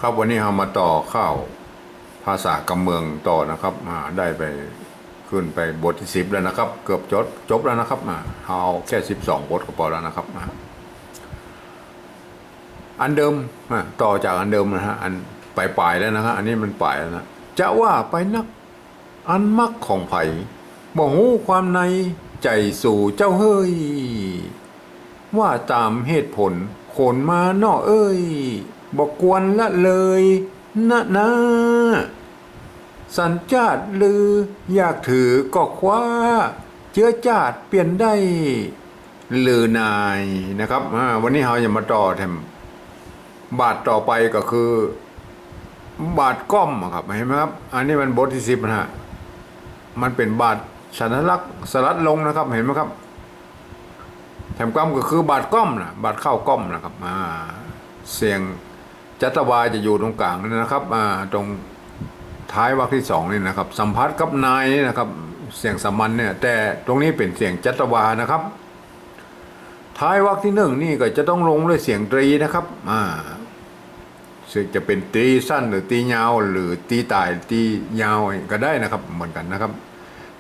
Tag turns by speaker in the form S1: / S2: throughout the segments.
S1: นะครับวันนี้เรามาต่อข้าวภาษากำเมืองต่อนะครับได้ไปขึ้นไปบทที่10แล้วนะครับเกือบจบแล้วนะครับเอาแค่12บทก็พอแล้วนะครับอันเดิมต่อจากอันเดิมนะฮะอันปลายแล้วนะฮะอันนี้มันปลายแล้วนะจะว่าไปนักอันมักของไผ่บ่ฮู้ความในใจสู่เจ้าเฮ้ยว่าตามเหตุผลขนมาเนาะเอ้ยบอกกวนละเลยนะสัญชาติลืออยากถือก็คว้าเชื้อชาติเปลี่ยนได้ลือนายนะครับวันนี้เราจะมาต่อแถมบาทต่อไปก็คือบาทก้อมครับเห็นไหมครับอันนี้มันบทที่10นะฮะมันเป็นบาทสัญลักษณ์สลัดลงนะครับเห็นไหมครับแถมก้อมก็คือบาทก้อมนะบาทเข้าก้อมนะครับเสียงจัตวาจะอยู่ตรงกลางนี่นะครับตรงท้ายวรรคที่2นี่นะครับสัมพัทธ์กับนายนี่นะครับเสียงสมัญเนี่ยแต่ตรงนี้เป็นเสียงจัตวานะครับท้ายวรรคที่1นี่ก็จะต้องลงด้วยเสียงตรีนะครับซึ่งจะเป็นตรีสั้นหรือตรียาวหรือตรีตายตรียาวก็ได้นะครับเหมือนกันนะครับ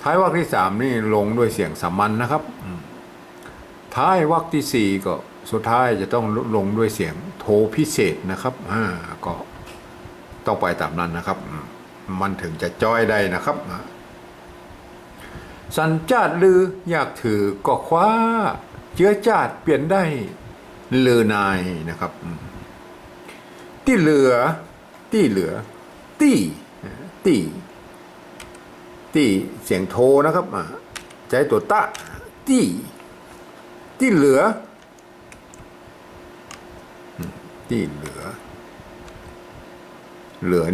S1: ท้ายวรรคที่3นี่ลงด้วยเสียงสมัญนะครับท้ายวรรคที่4ก็สุดท้ายจะต้องลงด้วยเสียงโทพิเศษนะครับก็ต้องไปตามนั้นนะครับมันถึงจะจ้อยได้นะครับสัญชาติลืออยากถือก็คว้าเชื้อชาติเปลี่ยนได้ลือนายนะครับที่เหลือตี้เสียงโทนะครับใจตัวตะที่เหลือ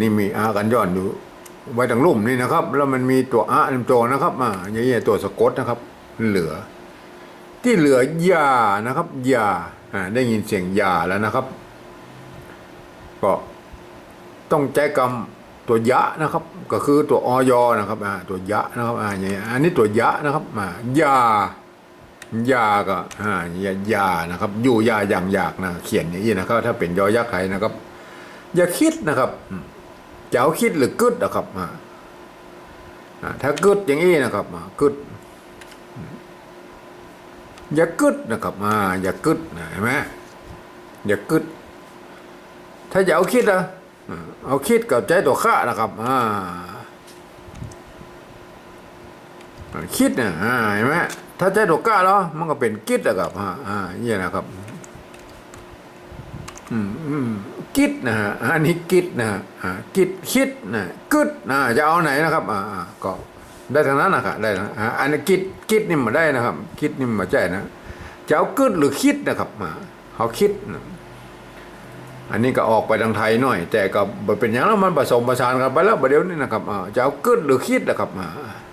S1: นี่มีอากันย้อนอยู่ไว้ทางลุ่มนี่นะครับแล้วมันมีตัวอาในตัวนะครับอย่างนี้ตัวสะกดนะครับเหลือที่เหลือยานะครับยาได้ยินเสียงยาแล้วนะครับก็ต้องใจกรรมตัวยะนะครับก็คือตัวอยนะครับตัวยะนะครับอย่างนี้อันนี้ตัวยะนะครับยาก็ยานะครับอยู่ยาอย่างอยากนะเขียนอย่างนี้นะครับถ้าเป็นยอยักษ์ไทยนะครับอย่าคิดนะครับจะเอาคิดหรือกึดนะครับถ้ากึดอย่างนี้นะครับกึดอย่ากึดนะครับอย่ากึดเห็นไหมอย่ากึดถ้าจะเอาคิดเอาคิดกับใจตัวข้านะครับคิดเนี่ยเห็นไหมถ้าใจตัวก้าแล้วมันก็เป็นกิดนะครับนี่นะครับกิดนะฮะอันนี้กิดนะฮะกิดคิดนะกึดจะเอาไหนนะครับก็ได้ทั้งนั้นนะครับได้อันนี้กิดนี่มาได้นะครับคิดนี่มาใจนะจะเอากึดหรือคิดนะครับเขาคิดอันนี้ก็ออกไปทางไทยหน่อยแต่ก็เป็นอย่างนั้นมันผสมผสานกันไปแล้วประเดี๋ยวนี้นะครับจะเอากึดหรือคิดนะครับ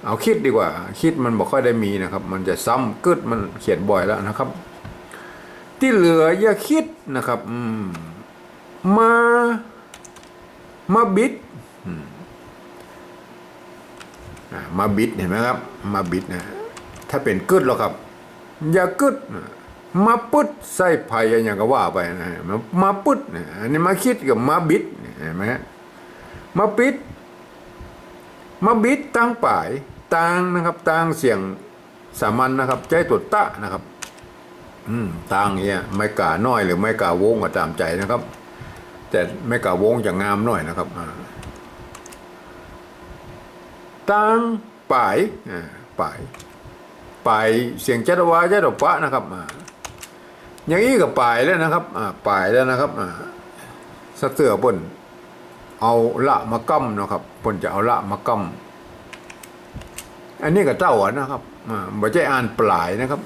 S1: เอาคิดดีกว่าคิดมันบ่ค่อยได้มีนะครับมันจะซ้ำกึดมันเขียนบ่อยแล้วนะครับที่เหลืออย่าคิดนะครับมาบิดมาบิดเห็นไหมครับมาบิดนะถ้าเป็นกึดหรอกครับอย่ากึดมาปึ๊ดใส่ไผ่อย่างก็ว่าไปนะมาปึ๊ดอันนี้มาคิดกับมาบิดเห็นไหมมาปิดมาบิดตั้งป่ายตั้งนะครับตั้งเสียงสามัญนะครับใจตัวตะนะครับตั้งเนี่ยไม่กาน้อยหรือไม่กาวงก็ตามใจนะครับแต่ไม่กาวงจะงามหน่อยนะครับตั้งป่ายเสียงจัตวาจัตวะนะครับอย่างนี้ก็ป่ายแล้วนะครับป่ายแล้วนะครับสะเสือปนเอาละมากั้มนะครับปนจะเอาละมากั้มอันนี้ก็เจ้านะครับบ่ใช่อ่านปลายนะครับ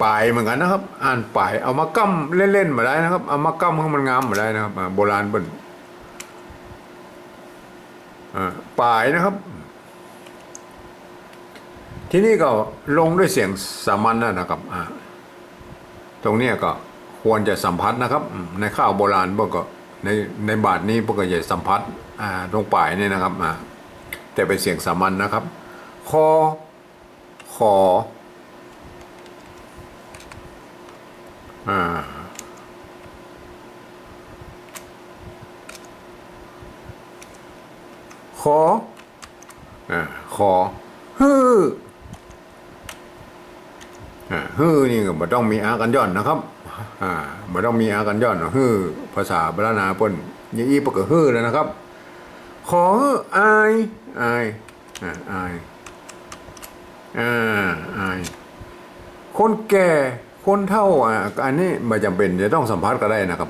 S1: ปลายเหมือนกันนะครับอ่านปลายเอามากั้มเล่นๆมาได้นะครับเอามากั้มให้มันงามมาได้นะครับโบราณเปิ้นปลายนะครับที่นี่ก็ลงด้วยเสียงสามัญนะครับตรงนี้ก็ควรจะสัมผัสนะครับในข้าวโบราณพวกก็ในบาทนี้พวกก็จะสัมผัสตรงปลายนี่นะครับแต่เป็นเสียงสามัญนะครับขอ ขอขอฮือฮือนี่ก็บ่ต้องมีอากันย่อนนะครับบ่ต้องมีอากันย่อนฮือภาษาบาลนาเปิ้นอย่างอีปก็ฮือแล้วนะครับขอฮืออายอายอายอายคนแก่คนเฒ่าอันนี้ไม่จำเป็นจะต้องสัมผัสก็ได้นะครับ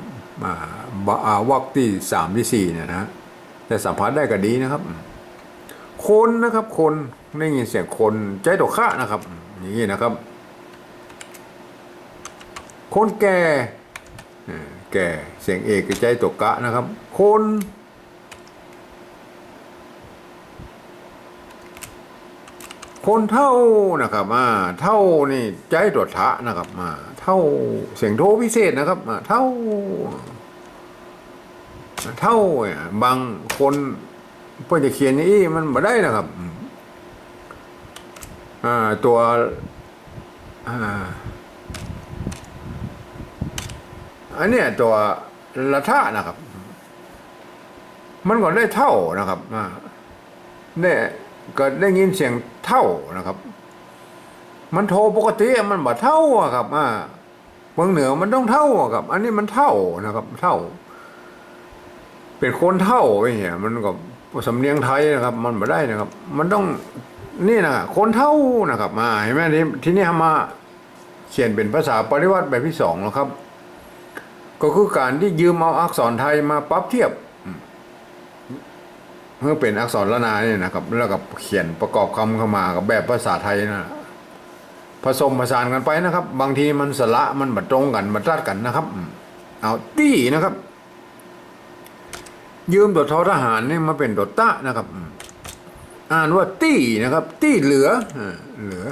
S1: วรรคที่3ที่4เนี่ยนะแต่สัมผัสได้ก็ดีนะครับคนนะครับคนได้ยินเสียงคนใจตกขะนะครับอย่างนี้นะครับคนแก่แก่เสียงเอกใจตกกะนะครับคนเท่านะครับเท่านี่ใจตัวทะนะครับเท่าเสียงโทพิเศษนะครับเท่าบางคนเพื่อจะเขียนนี่มันไม่ได้นะครับตัวอันนี้ตัวละท่านะครับมันก็ได้เท่านะครับเนี่ยก็ได้ยินเสียงเท่านะครับมันโทปกติมันบ่เท่าครับเมืองเหนือมันต้องเท่าครับอันนี้มันเท่านะครับเท่าเป็นคนเท่าไอ้เหี้ยมันก็สำเนียงไทยนะครับมันบ่ได้นะครับมันต้องนี่นะคนเท่านะครับเห็นไหมทีนี้มาเขียนเป็นภาษาปริวัติแบบที่2แล้วครับก็คือการที่ยืมเอาอักษรไทยมาปรับเทียบเพื่อเป็นอักษรละนาเนี่ยนะครับแล้วก็เขียนประกอบคำเข้ามากับแบบภาษาไทยนะผสมผสานกันไปนะครับบางทีมันสระมันบัดตรงกันบัดตัดกันนะครับเอาตี้นะครับยืมตัวททหารนี่มาเป็นตัวตะนะครับอ่านว่าตี้นะครับตี้เหลือเหลือ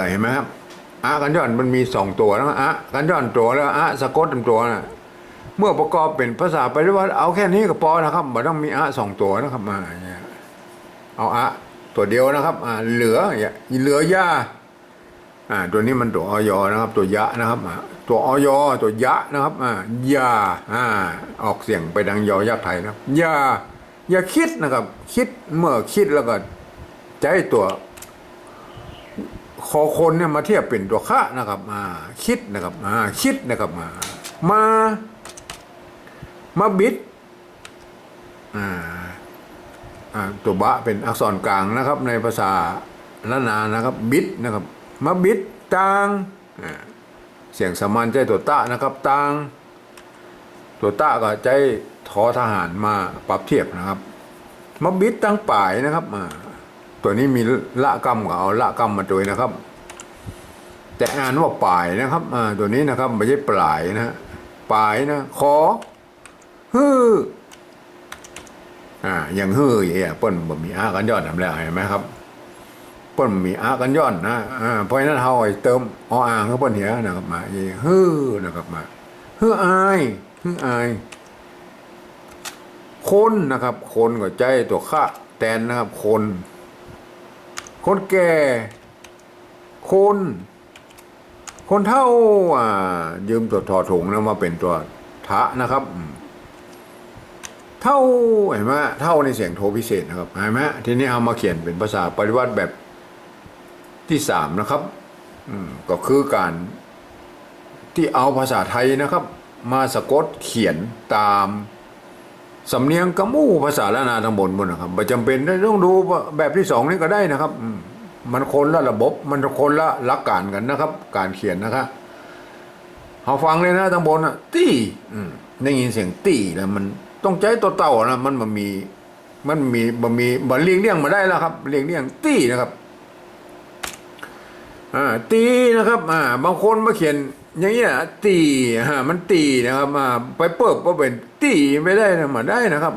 S1: เห็นไหมครับกันย้อนมันมี2ตัวนะกันย้อนตัวแล้วสะกดตัวนะเมื่อประกอบเป็นภาษาปริวัติเอาแค่นี้ก็พอนะครับไม่ต้องมี2ตัวนะครับเอาตัวเดียวนะครับเหลือยาตัวนี้มันตัวอยนะครับตัวยะนะครับตัวอยตัวยะนะครับยาออกเสียงไปดังยอยักษ์ไทยนะอย่าคิดนะครับคิดเมื่อคิดแล้วก็ใจตัวขอคนเนี่ยมาเทียบเป็นตัวคะนะครับคิดนะครับคิดนะครับมาบิดตัวบะเป็นอักษรกลางนะครับในภาษาละนานะครับบิดนะครับมาบิดตังเสียงสมัญใจตัวตะนะครับตังตัวตะก็ใจทอทหารมาปรับเทียบนะครับมาบิดตังป่ายนะครับตัวนี้มีละกรรมก็เอาละกรรมมาด้วยนะครับแต่อ่านว่าป่ายนะครับตัวนี้นะครับไม่ใช่ปลายนะป่ายนะขอฮืออย่างฮืออย่างเงี้ยเปิ้นบ่มีกันย้อนทำแล้วเห็นไหมครับเปิ้นมีกันย้อนนะเพราะฉะนั้นเฮาเติมอ่างเข้าเปิ้นเหียนะครับมาฮือนะครับมาฮืออายคนนะครับคนก็ใจตัวคะแตนนะครับคนแก่คนเท่ายืมตัวทอถุงนะมาเป็นตัวทะนะครับเท่าเห็นไหมเท่าในเสียงโทพิเศษนะครับเห็นไหมทีนี้เอามาเขียนเป็นภาษาปริวัติแบบที่3นะครับก็คือการที่เอาภาษาไทยนะครับมาสะกดเขียนตามสำเนียงกะมู่ภาษาละนาทั้งบนนะครับไม่จำเป็นต้องดูแบบที่2นี่ก็ได้นะครับมันคนละระบบมันคนละหลักการกันนะครับการเขียนนะครับเขาฟังเลยนะทั้งบนตี้ได้ยินเสียงตี้แล้วมันต้องใจตัวเต่านะมันมีเลี่ยงมาได้แล้วครับเลี่ยงตี้นะครับตีนะครับบางคนมาเขียนอย่างเงี้ยตีมันตีนะครับไปเปิบก็เป็นตีไม่ได้นะมาได้นะครับ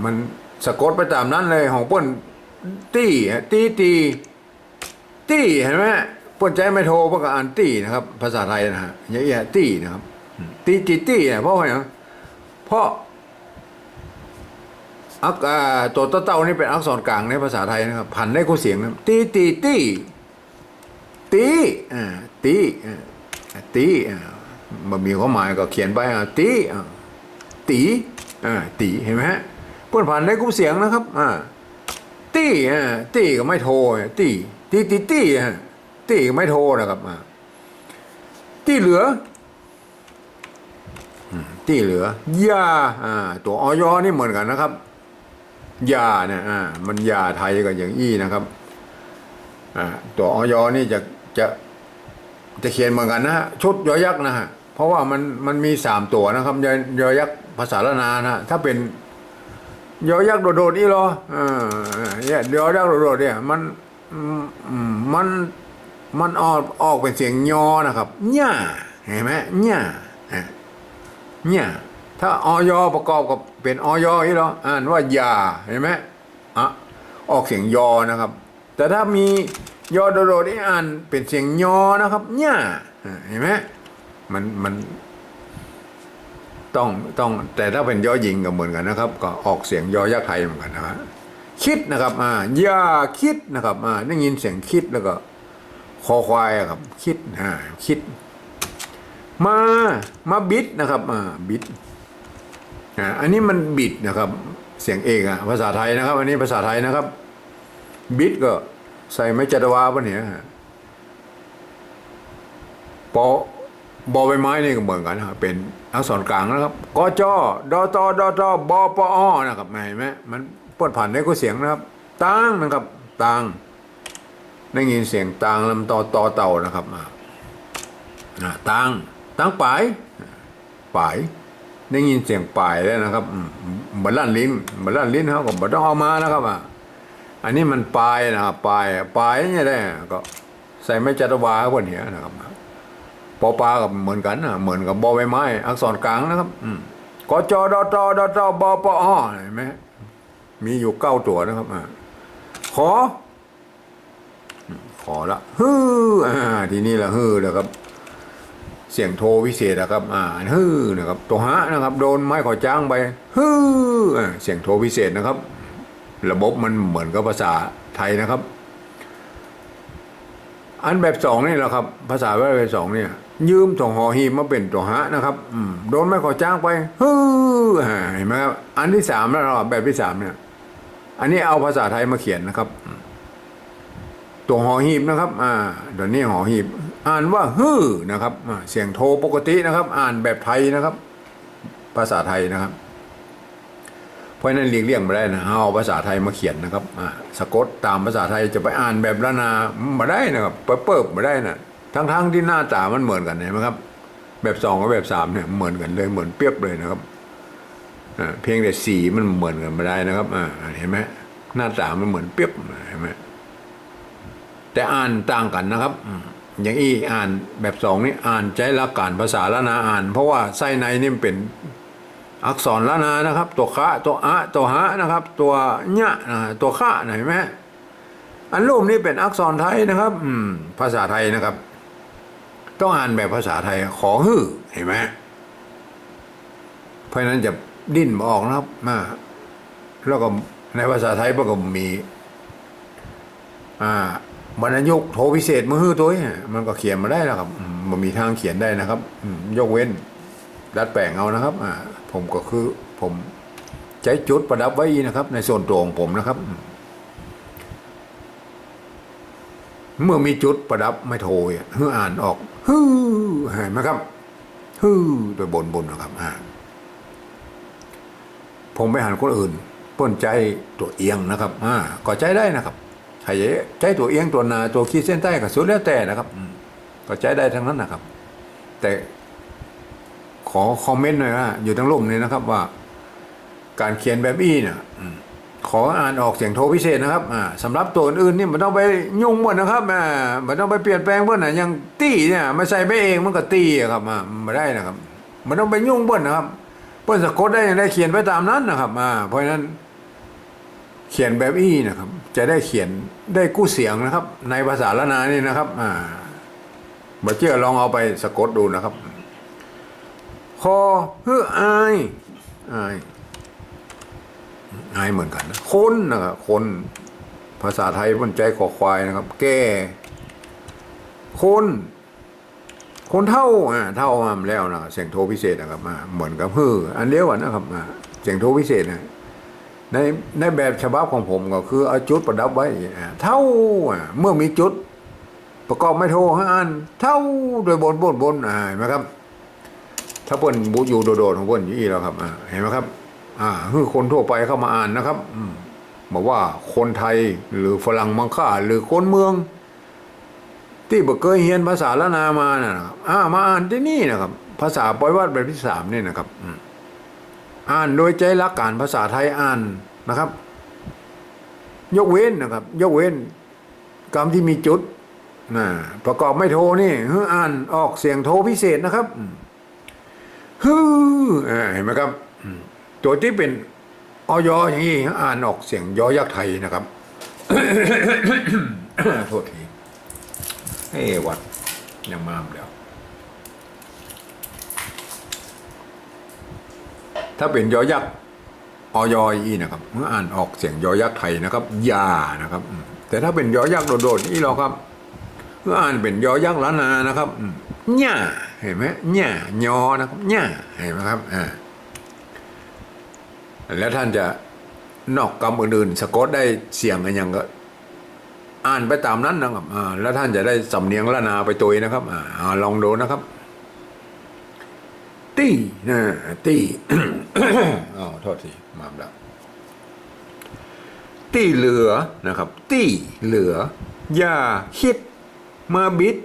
S1: มันสะกดไปตามนั้นเลยของเปิ้นตีเห็นไหมเปิ้นใจไม่โทรเปิ้นก็อ่านตีนะครับภาษาไทยนะฮะอย่างเงี้ยตีนะครับตีเพราะอะไรเพราะตัวเต่านี่เป็นอักษรกลางในภาษาไทยนะครับพันได้คู่เสียงนะตีมันมีความหมายก็เขียนไปตีเห็นไหมฮะ เพื่อนผ่านได้กู้เสียงนะครับตี้ตี้ก็ไม่โทรตี้ตี้ตี้ก็ไม่โทรนะครับตี้เหลือตี้เหลือยาตัวอย.นี่เหมือนกันนะครับยาเนี่ยมันยาไทยกับอย่างอี้นะครับตัวอย.นี่จะเขียนเหมือนกันนะฮะชุดยอยักษ์นะฮะเพราะว่ามันมี3ตัวนะครับยอยักษ์ภาษาละนานะถ้าเป็นยอยักษ์โดดๆนี่หรอเนี่ยยอยักษ์โดดๆเนี่ยมันออกเป็นเสียงยอนะครับญ่าเห็นไหมญ่าเนี่ยถ้าอย.ประกอบกับเป็นอย.นี่หรออ่านว่ายาเห็นไหมออกเสียงยอนะครับแต่ถ้ามียอโดดๆนี่อ่านเป็นเสียงยอนะครับญ่าเห็นไหมมันต้องแต่ถ้าเป็นยอหญิงก็เหมือนกันนะครับก็ออกเสียงยอยักษ์ไทยเหมือนกันนะครับคิดนะครับยาคิดนะครับได้ยินเสียงคิดแล้วก็คอควายครับคิดคิดมาบิดนะครับบิดอันนี้มันบิดนะครับเสียงเอกภาษาไทยนะครับอันนี้ภาษาไทยนะครับบิดก็ใส่ไม้จัตวาปะเนี่ยบอใบไม้นี่ก็เหมือนกันนะครับเป็นอักษรกลางนะครับกจดตดตบปอนะครับเห็นไหมมันปวดผ่านได้ก็เสียงนะครับตังนะครับตังได้ยินเสียงตังลำต่อเต่านะครับตังปลายได้ยินเสียงปลายแล้วนะครับบัลลันลิ้นเขาก็บัต้องเอามานะครับอันนี้มันปลายนะครับปลายเนี่ยได้ก็ใส่ไม้จัตวาพวกนี้นะครับปอปลากับเหมือนกันเหมือนกับบอใบไม้อักษรกลางนะครับกจดตบปอเห็นไหมมีอยู่9ตัวนะครับขอละทีนี้ละนะครับเสียงโทวิเศษนะครับนะครับตัวฮะนะครับโดนไม้ขอจ้างไปเสียงโทวิเศษนะครับระบบมันเหมือนกับภาษาไทยนะครับอันแบบ2นี่แหละครับภาษาแบบ2เนี่ยยืมตัวหอหีบมาเป็นตัวฮะนะครับโดนไม้ขอจ้างไปเห็นไหมครับอันที่3แล้วแบบที่3เนี่ยอันนี้เอาภาษาไทยมาเขียนนะครับตัวหอหีบนะครับเดี๋ยวนี้หอหีบอ่านว่านะครับเสียงโทปกตินะครับอ่านแบบไทยนะครับภาษาไทยนะครับเพราะนั้นเลี่ยงไม่ได้นะเอาภาษาไทยมาเขียนนะครับสะกดตามภาษาไทยจะไปอ่านแบบละนาไม่ได้นะครับเปิบไม่ได้นะทั้งที่หน้าตามันเหมือนกันเห็นไหมครับแบบ2กับแบบ3เนี่ยเหมือนกันเลยเหมือนเปียบเลยนะครับเพียงแต่สีมันเหมือนกันไม่ได้นะครับเห็นไหมหน้าตามันเหมือนเปียบเห็นไหมแต่อ่านต่างกันนะครับอย่างอ่านแบบ2นี่อ่านใช้หลักการภาษาละนาอ่านเพราะว่าไส้ในนี่เป็นอักษรละนานะครับตัวคะตัวตัวหะนะครับตัวญะตัวคะเห็นไหมอันรูปนี้เป็นอักษรไทยนะครับภาษาไทยนะครับต้องอ่านแบบภาษาไทยขอเห็นไหมเพราะนั้นจะดิ้นมาออกนะครับแล้วก็ในภาษาไทยก็มีบรรยุกโทพิเศษมือตัวมันก็เขียนมาได้แล้วครับมันมีทางเขียนได้นะครับยกเว้นดัดแปลงเอานะครับผมก็คือผมใช้จุดประดับไว้นะครับในส่วนตัวของผมนะครับเมื่อมีจุดประดับไม่โทรอ่านออกเห็นไหมครับโดยบนนะครับผมไปหันคนอื่นป้นใจตัวเอียงนะครับก็ใจได้นะครับใช่ใจตัวเอียงตัวนาตัวขีดเส้นใต้ก็สุดแล้วแต่นะครับก็ใจได้ทั้งนั้นนะครับแต่ขอคอมเมนต์หน่อยอยู่ทั้งรูปนี้นะครับว่าการเขียนแบบเนี่ยขออ่านออกเสียงโทพิเศษนะครับสำหรับตัวอื่นนี่มันต้องไปยุ่งหมดนะครับมันต้องไปเปลี่ยนแปลงเพื่อนอย่างตี้เนี่ยไม่ใส่ไปเองมันก็ตี้ครับไม่ได้นะครับมันต้องไปยุ่งเพื่อนนะครับเพื่อนสะกดได้ยังได้เขียนไปตามนั้นนะครับเพราะฉะนั้นเขียนแบบนะครับจะได้เขียนได้กู้เสียงนะครับในภาษาละนานี่นะครับมาเชื่อลองเอาไปสะกดดูนะครับคออายเหมือนกันนะคนนะครับคนภาษาไทยมันใจคอควายนะครับแก่คนเท่ามาแล้วนะเสียงโทพิเศษนะครับเหมือนกับอันเดียวกันนะครับเสียงโทพิเศษนะ ในในแบบฉบับของผมก็คือเอาจุดประดับไว้เท่าเมื่อมีจุดประกอบไม่โทให้อ่านเท่าโดยบนเห็นไหมครับถ้าเปิ้นบุอยู่โดดของเปิ้นอย่างนี้แล้วครับเห็นไหมครับคือคนทั่วไปเข้ามาอ่านนะครับบอกว่าคนไทยหรือฝรั่งมังค่าหรือคนเมืองที่บ่เคยเรียนภาษาละนามานะครับมาอ่านที่นี่นะครับภาษาปล่อยวัดแบบที่3นี่นะครับอ่านโดยใจรักการภาษาไทยอ่านนะครับยกเว้นนะครับยกเว้นคำที่มีจุดประกอบไม่โทนี่อ่านออกเสียงโทพิเศษนะครับเห็นไหมครับตัวที่เป็นอยอย่างนี้อ่านออกเสียงยอยักษ์ไทยนะครับ โทษทีวัดยังมาแล้วถ้าเป็นยอยักษ์อยอีนะครับเมื่ออ่านออกเสียงยอยักษ์ไทยนะครับยานะครับแต่ถ้าเป็นยอยักษ์โดดๆนี่เราครับเมื่ออ่านเป็นยอยักษ์ล้านนานะครับหญ้าเห็นไหมหญ้ายอนะครับหญ้าเห็นไหมครับแล้วท่านจะนอกกรรมอื่นๆสะกดได้เสียงอะไรอย่างก็อ่านไปตามนั้นนะครับแล้วท่านจะได้สำเนียงละนาไปตัวนะครับลองดูนะครับตี้ตี้ โทษทีมาแล้วตี้เหลือนะครับตี้เหลืออย่าคิดมาบิด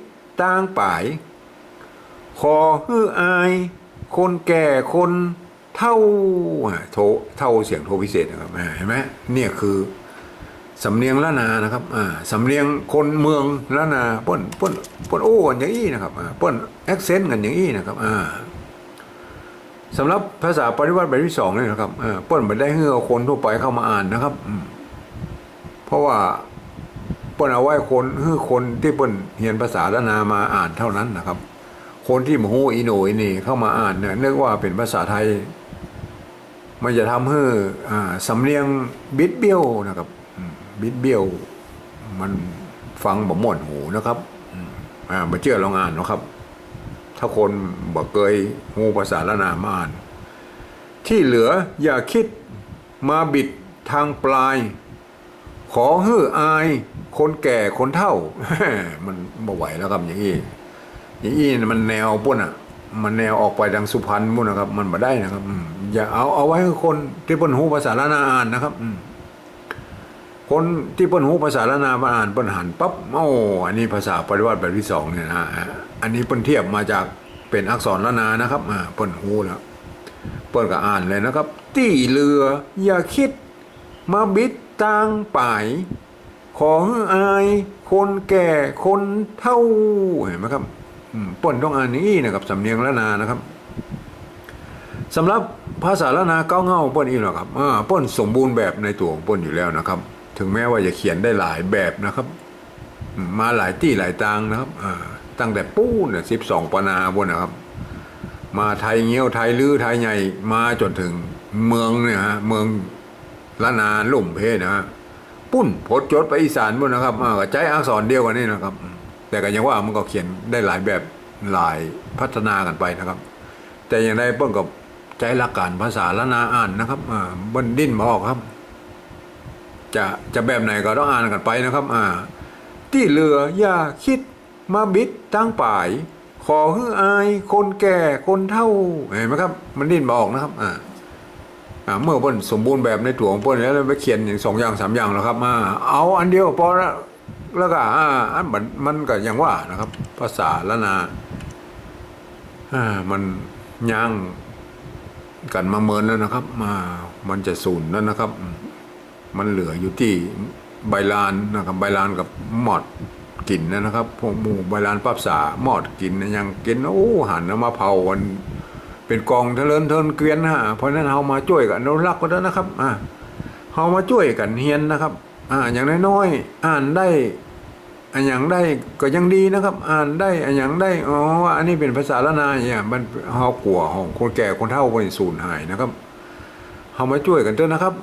S1: ต่างป่ายขอฮืออายคนแก่คนเท่าเท่าเสียงโทพิเศษนะครับเห็นไหมเนี่ยคือสำเนียงละนานะครับสำเนียงคนเมืองละนาเปิ้นโอ้กันอย่างนี้นะครับเปิ้นแอคเซนต์กันอย่างนี้นะครับสำหรับภาษาปริวัติแบบที่2นี่นะครับเปิ้นไม่ได้ให้คนทั่วไปเข้ามาอ่านนะครับเพราะว่าเปิ้นเอาไว้คนที่เปิ้นเรียนภาษาละนามาอ่านเท่านั้นนะครับคนที่มาฮู้อีโหนอีนี่เข้ามาอ่านเนี่ยนึกว่าเป็นภาษาไทยมันจะทำให้สำเนียงบิดเบี้ยวนะครับบิดเบี้ยวมันฟังบ่ม่วนหูนะครับมาเชื่อลองอ่านนะครับถ้าคนบ่เคยฮู้ภาษาละนามาอ่านที่เหลืออย่าคิดมาบิดทางปลายขอฮื้ออายคนแก่คนเฒ่า มันบ่ไหวแล้วครับอย่างนี้มันแนวปุ่นมันแนวออกไปทางสุพรรณปุ่นนะครับมันบ่ได้นะครับอย่าเอาไว้ให้คนที่เปิ้นฮู้ภาษาละนาอ่านนะครับคนที่เปิ้นฮู้ภาษาละนามาอ่านเปิ้นหันปั๊บอันนี้ภาษาปริวัติแบบที่2เนี่ยนะอันนี้เปิ้นเทียบมาจากเป็นอักษรละนานะครับเปิ้นฮู้แล้วเปิ้นก็อ่านเลยนะครับตี้เรืออย่าคิดมาบิดต่างป่ายขอให้อายคนแก่คนเฒ่าเห็นไหมครับเปิ้นต้องอ่านนี้นะครับสำเนียงละนานะครับสำหรับภาษาละนาเก้าเง่าเปิ้นอีกหรอครับเปิ้นสมบูรณ์แบบในตัวของเปิ้นอยู่แล้วนะครับถึงแม้ว่าจะเขียนได้หลายแบบนะครับมาหลายที่หลายตางนะครับตั้งแต่ปู้เนี่ย12ปนาบนนะครับมาไทยเงี้ยวไทยลื้อไทยใหญ่มาจนถึงเมืองเนี่ยฮะเมืองละนาลุ่มเพนะฮะปุ้นพดจดไปอีสานบนนะครับก็ใจอักษรเดียวกันนี่นะครับแต่ก็ยังว่ามันก็เขียนได้หลายแบบหลายพัฒนากันไปนะครับแต่อย่างไรเปิ้นก็ใจรักการภาษาละนาอ่านนะครับบนดิ้นมาออกครับจะแบบไหนก็ต้องอ่านกันไปนะครับที่เหลืออย่าคิดมาบิดตั้งป่ายขอฮื้ออายคนแก่คนเฒ่าเห็นไหมครับมันดิ้นมาออกนะครับเมื่อเปิ้นสมบูรณ์แบบในตัวของเปิ้นแล้วไปเขียนอย่าง2อย่าง3อย่างแล้วครับเอาอันเดียวพอแล้วก็มันก็อย่างว่านะครับภาษาละนามันย่างกันมาเมินแล้วนะครับมันจะสูญแล้วนะครับมันเหลืออยู่ที่ใบลานนะครับใบลานกับหมอดกินนะครับพวกหมู่ใบลานปับสาหมอดกินยังกินหันมาเผาวันเป็นกองเทินเกวียนเพราะนั้นเฮามาช่วยกันอนุรักษ์ก็ได้นะครับเฮามาช่วยกันเฮียนนะครับอย่างน้อยๆอ่านได้อย่างได้ก็ยังดีนะครับอ่านได้อย่างได้อันนี้เป็นภาษาละนาเนี่ยมันเฮากลัวของคนแก่คนเฒ่าคนสูญหายนะครับเฮามาช่วยกันเถอะนะครับ